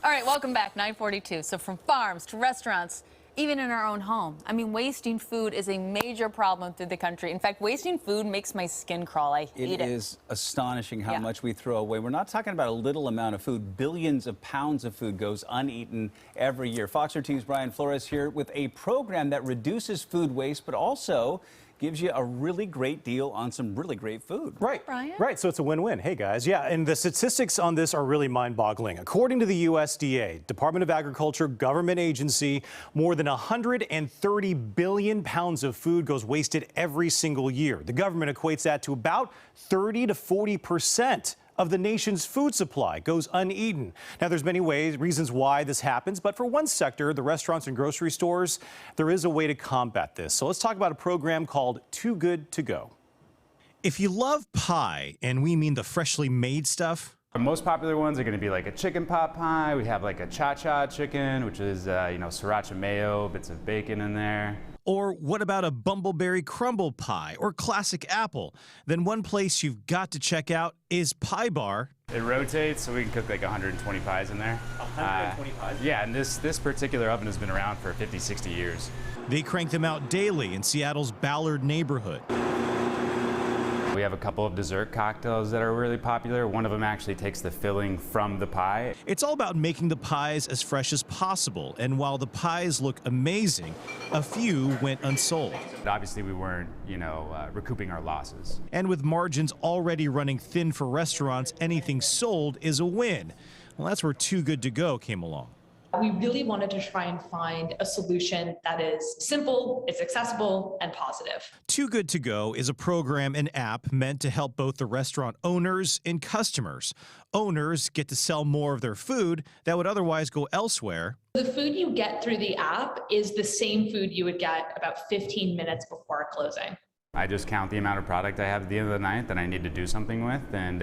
All right, welcome back, 9:42. So from farms to restaurants, even in our own home. I mean, wasting food is a major problem through the country. In fact, wasting food makes my skin crawl. I hate it. It is astonishing how much we throw away. We're not talking about a little amount of food. Billions of pounds of food goes uneaten every year. Fox 13's Brian Flores here with a program that reduces food waste, but also gives you a really great deal on some really great food. Right, Brian? right. So it's a win-win. Hey, guys. Yeah, and the statistics on this are really mind-boggling. According to the USDA, Department of Agriculture, government agency, more than 130 billion pounds of food goes wasted every single year. The government equates that to about 30 to 40% of the nation's food supply goes uneaten. Now, there's many reasons why this happens, but for one sector, the restaurants and grocery stores, there is a way to combat this. So let's talk about a program called Too Good to Go. If you love pie, and we mean the freshly made stuff, the most popular ones are going to be like a chicken pot pie. We have like a cha-cha chicken, which is, sriracha mayo, bits of bacon in there. or what about a bumbleberry crumble pie or classic apple? Then one place you've got to check out is Pie Bar. It rotates, so we can cook like 120 pies in there. 120 pies? Yeah, and this particular oven has been around for 50, 60 years. They crank them out daily in Seattle's Ballard neighborhood. We have a couple of dessert cocktails that are really popular. One of them actually takes the filling from the pie. It's all about making the pies as fresh as possible. And while the pies look amazing, a few went unsold. But obviously, we weren't, recouping our losses. And with margins already running thin for restaurants, anything sold is a win. Well, that's where Too Good to Go came along. We really wanted to try and find a solution that is simple, it's accessible, and positive. Too Good to Go is a program and app meant to help both the restaurant owners and customers. Owners get to sell more of their food that would otherwise go elsewhere. The food you get through the app is the same food you would get about 15 minutes before closing. I just count the amount of product I have at the end of the night that I need to do something with, and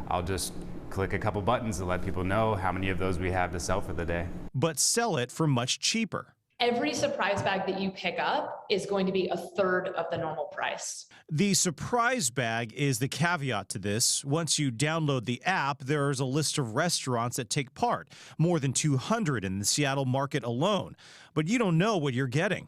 I'll just click a couple buttons to let people know how many of those we have to sell for the day. But sell it for much cheaper. Every surprise bag that you pick up is going to be a third of the normal price. The surprise bag is the caveat to this. Once you download the app, there's a list of restaurants that take part, more than 200 in the Seattle market alone. But you don't know what you're getting.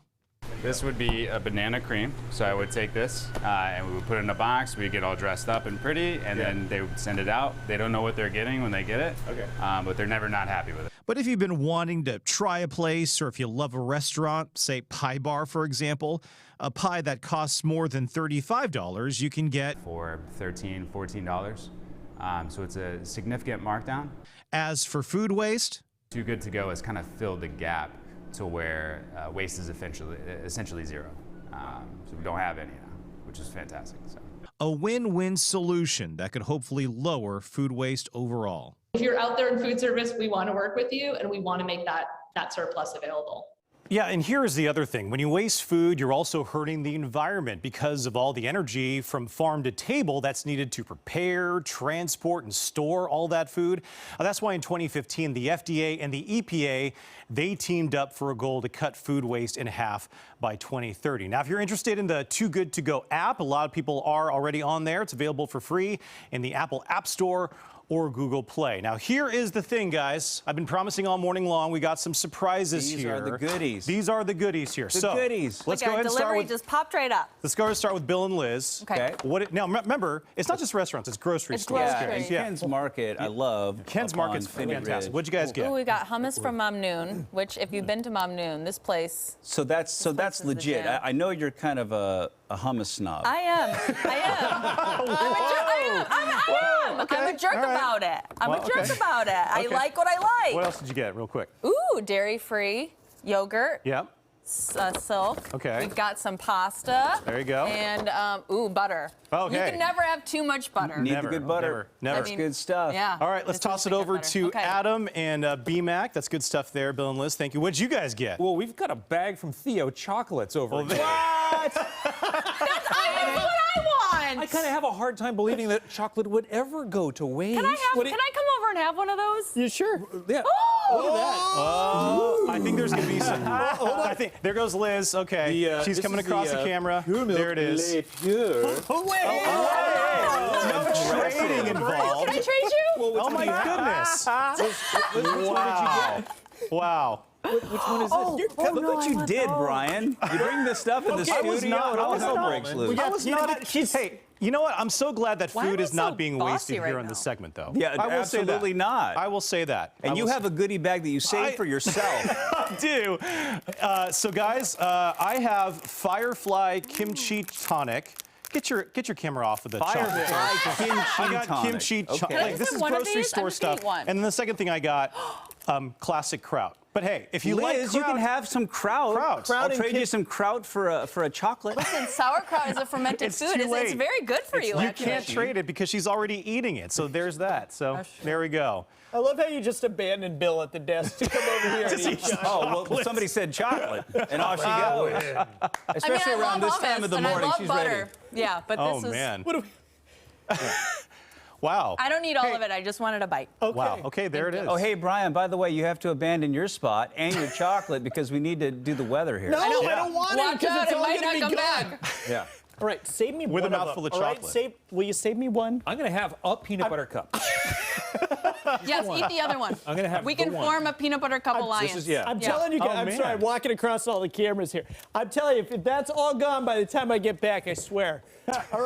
This would be a banana cream, so I would take this and we would put it in a box. We'd get all dressed up and pretty, and then they would send it out. They don't know what they're getting when they get it, but they're never not happy with it. But if you've been wanting to try a place, or if you love a restaurant, say Pie Bar, for example, a pie that costs more than $35 you can get for $13, $14. So it's a significant markdown. As for food waste, Too Good to Go has kind of filled the gap to where waste is essentially zero. So we don't have any now, which is fantastic. So. A win-win solution that could hopefully lower food waste overall. If you're out there in food service, we want to work with you and we want to make that surplus available. Yeah, and here's the other thing. When you waste food, you're also hurting the environment because of all the energy from farm to table that's needed to prepare, transport, and store all that food. That's why in 2015, the FDA and the EPA, they teamed up for a goal to cut food waste in half by 2030. Now, if you're interested in the Too Good to Go app, a lot of people are already on there. It's available for free in the Apple App Store or Google Play. Now, here is the thing, guys. I've been promising all morning long. We got some surprises here. These are the goodies. These are the goodies here. The goodies. Let's go ahead and start with. Just popped right up. Let's go ahead and start with Bill and Liz. Okay. Now, remember, it's not just restaurants; it's grocery stores. grocery. Yeah, Ken's Market, I love. Ken's Market's fantastic. What'd you guys get? Ooh, we got hummus from Mom Noon, which, if you've been to Mom Noon, this place. So that's is legit. legit. I know you're kind of a hummus snob. I am. I'm a jerk about it. I'm a jerk about it. I like what I like. What else did you get, real quick? Ooh, dairy-free yogurt. Yep. Silk. Okay. We've got some pasta. There you go. And butter. Okay. You can never have too much butter. Need Never, the good butter. never. That's good stuff. Yeah. All right, let's toss it over to Adam and BMAC. That's good stuff there, Bill and Liz. Thank you. What'd you guys get? Well, we've got a bag from Theo Chocolates over here. That's what I want. I kind of have a hard time believing that chocolate would ever go to waste. Can I come over and have one of those? You sure? Yeah. Oh! Look at that. I think there's going to be some. I think there goes Liz. Okay, she's coming across the camera. There it is. Here. No trading involved. Can I trade you? Oh my goodness! Wow! Wow! Which one is this? Look what you did, Brian. You bring this stuff in the studio, and all hell breaks loose. Hey, you know what? I'm so glad that Why food am I is not so being bossy wasted right here in now? this segment, though. Yeah, I will absolutely say that. not. I will say that. And you have a goodie bag that you saved for yourself. I do. So, guys, I have Firefly Kimchi Tonic. Get your camera off of the chocolate. Firefly kimchi I got tonic. kimchi. Okay. Can I Like, this have is one of grocery these? store I'm just gonna stuff. eat one. And then the second thing I got, classic kraut. But hey, if you like Liz, kraut, you can have some kraut. Kraut. I'll and trade you some kraut for a chocolate. Listen, sauerkraut is a fermented It's food. too It's late. very good for you, you actually. can't trade it because she's already eating it. So there's that. So there we go. I love how you just abandoned Bill at the desk to come over here and eat chocolate. Oh, well, somebody said chocolate, and off she goes. Especially I around love this time hummus of the and I morning, love she's butter. ready. Yeah, but Oh, this is. man. Wow. I don't need all of it. I just wanted a bite. Wow. Okay, there it is. Oh, hey, Brian, by the way, you have to abandon your spot and your chocolate because we need to do the weather here. No, I know. don't want it Watch because out, it's it all might going to not be come gone. back. Yeah. All right, save me With one a mouthful of all right, chocolate. will you save me one? I'm going to have a peanut butter cup. Yes, eat the other one. I'm gonna have We the can one. form a peanut butter cup alliance. I'm telling you guys, Oh, I'm man. sorry, I'm walking across all the cameras here. I'm telling you, if that's all gone by the time I get back, I swear.